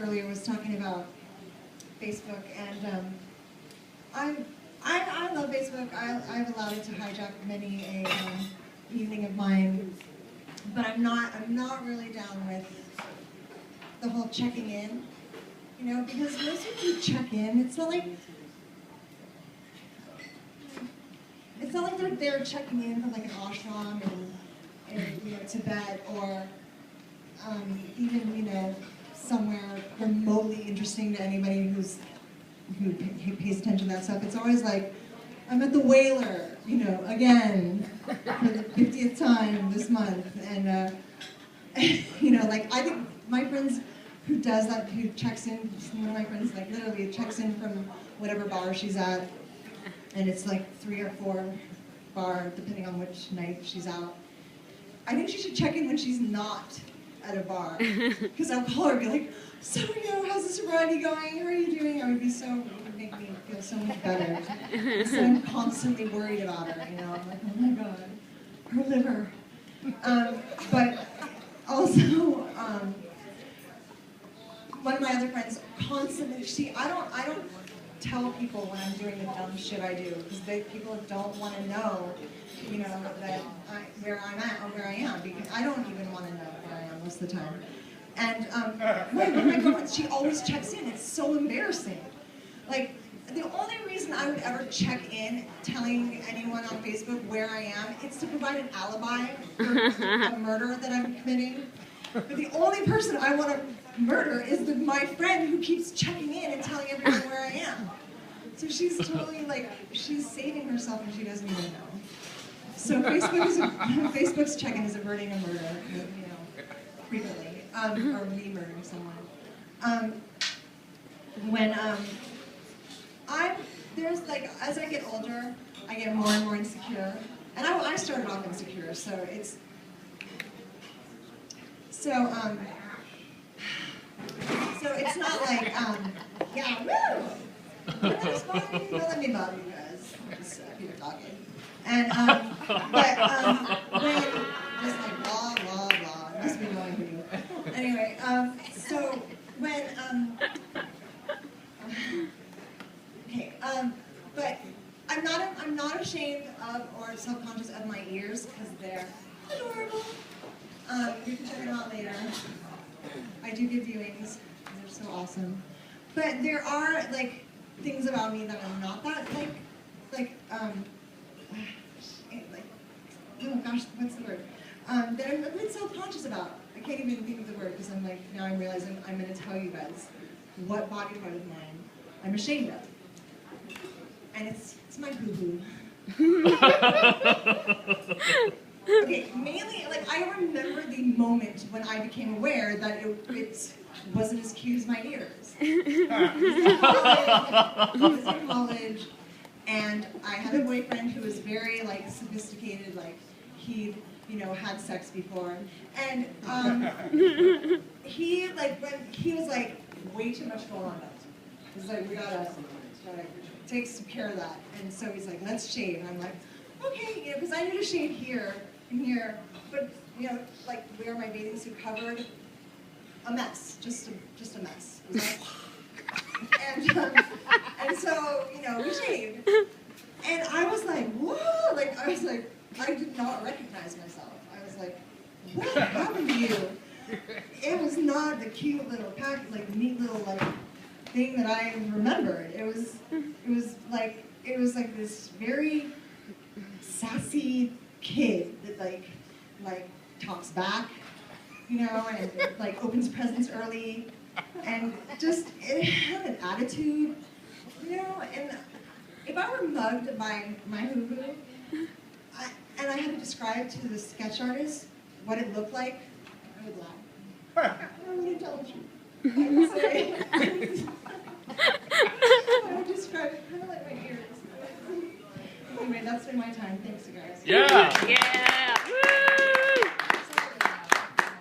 earlier was talking about Facebook, and I love Facebook. I've allowed it to hijack many a evening of mine, but I'm not really down with the whole checking in, you know, because most of you check in. It's not like they're there checking in from like an ashram in you know, Tibet, or even, you know, somewhere remotely interesting to anybody who pays attention to that stuff. It's always like, I'm at the Whaler, you know, again for the 50th time this month, and you know, like, I think my friends who does that, who checks in, one of my friends like literally checks in from whatever bar she's at, and it's like 3 or 4 bar, depending on which night she's out. I think she should check in when she's not at a bar, because I'll call her and be like, so, you know, how's the sobriety going? How are you doing? It would make me feel so much better. So I'm constantly worried about her, you know. I'm like, oh my God, her liver. But also, one of my other friends constantly, I don't tell people when I'm doing the dumb shit I do, because people don't want to know, you know, that where I'm at or where I am, because I don't even want to know where I am most of the time. And one of my girlfriends, she always checks in. It's so embarrassing. Like, the only reason I would ever check in telling anyone on Facebook where I am, it's to provide an alibi for a murder that I'm committing. But the only person I want to murder is my friend who keeps checking in and telling everyone where I am. So she's totally like, she's saving herself and she doesn't even know. So Facebook's check-in is averting a murder, you know, frequently. Or me murdering someone. There's like, as I get older, I get more and more insecure. And I started off insecure, so it's, so it's not like, yeah, woo! Don't let me bother you guys. Just keep talking. And, when, just like blah, blah, blah, it must be annoying for you. Anyway, so when, okay, but I'm not ashamed of or self-conscious of my ears, because they're adorable. You can check them out later. I do give viewings, they're so awesome. But there are, like, things about me that I'm not that, oh gosh, what's the word? That I'm a bit self-conscious about. I can't even think of the word, because I'm like, now I'm realizing I'm going to tell you guys what body part of mine I'm ashamed of. And it's my boo-boo. Okay, mainly, like, I remember the moment when I became aware that it wasn't as cute as my ears. I was in college, and I had a boyfriend who was very, like, sophisticated, like, he, you know, had sex before, and he, like, when he was, like, way too much going on that. He's like, we gotta take some care of that, and so he's like, let's shave, and I'm like, okay, you know, because I need to shave here and here, but, you know, like, wear my bathing suit covered, a mess, just a mess. And so, you know, we shaved, and I was like, whoa, like, I did not recognize myself. I was like, what happened to you? It was not the cute little neat little, like, thing that I remembered. It was like this very sassy kid that like talks back, you know, and like opens presents early, and just it had an attitude, you know. And if I were mugged by my hoo-hoo, and I had to describe to the sketch artist what it looked like, I would laugh. I'm going to tell the truth. I would say,